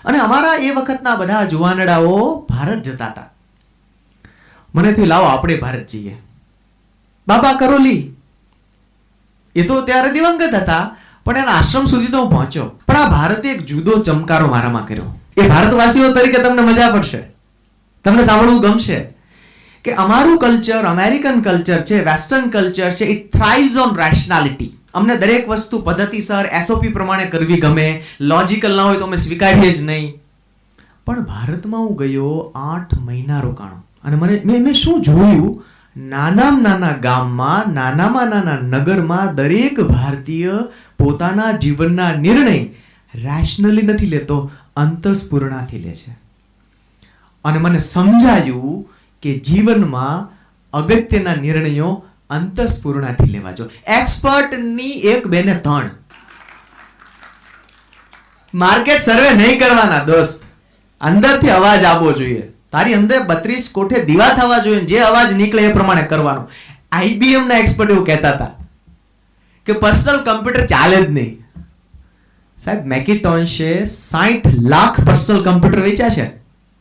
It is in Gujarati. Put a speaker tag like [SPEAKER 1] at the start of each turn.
[SPEAKER 1] અને અમારા એ વખતના બધા જુવાનડાઓ ભારત જતા હતા. મને થયું લાવો આપણે ભારત જઈએ. બાબા કરોલી એ તો ત્યારે દિવંગત હતા, પણ એના આશ્રમ સુધી તો હું પહોંચ્યો. પણ આ ભારતે એક જુદો ચમકારો મારામાં કર્યો. એ ભારતવાસીઓ તરીકે તમને મજા પડશે, તમને સાંભળવું ગમશે કે અમારું કલ્ચર, અમેરિકન કલ્ચર છે, વેસ્ટર્ન કલ્ચર છે, ઇટ થ્રાઇવ્સ ઓન રેશનાલિટી. અમને દરેક વસ્તુ પદ્ધતિસર SOP પ્રમાણે કરવી ગમે, લોજિકલ ના હોય તો અમે સ્વીકારીએ જ નહીં. પણ ભારતમાં હું ગયો, 8 મહિના રોકાણો, અને મેં શું જોયું, નાનામાં નાના ગામમાં, નાનામાં નાના નગરમાં દરેક ભારતીય પોતાના જીવનના નિર્ણય રેશનલી નથી લેતો, અંતઃસ્ફુરણાથી લે છે. અને મને સમજાયું કે જીવનમાં અગત્યના નિર્ણયો અંતઃસ્ફુરણાથી લેવા જો. એક્સપર્ટની 1, 2 ને 3 માર્કેટ સર્વે નહીં કરવાના દોસ્ત. અંદરથી અવાજ આવવો જોઈએ. તારી અંદર 32 કોઠે દીવા થવા જોઈએ, જે અવાજ નીકળે એ પ્રમાણે કરવાનો. IBM ના એક્સપર્ટ એવું કહેતા હતા કે પર્સનલ કમ્પ્યુટર ચાલે જ નહીં. સાહેબ, મેકિન્ટોશે 60 લાખ પર્સનલ કમ્પ્યુટર વેચ્યા છે.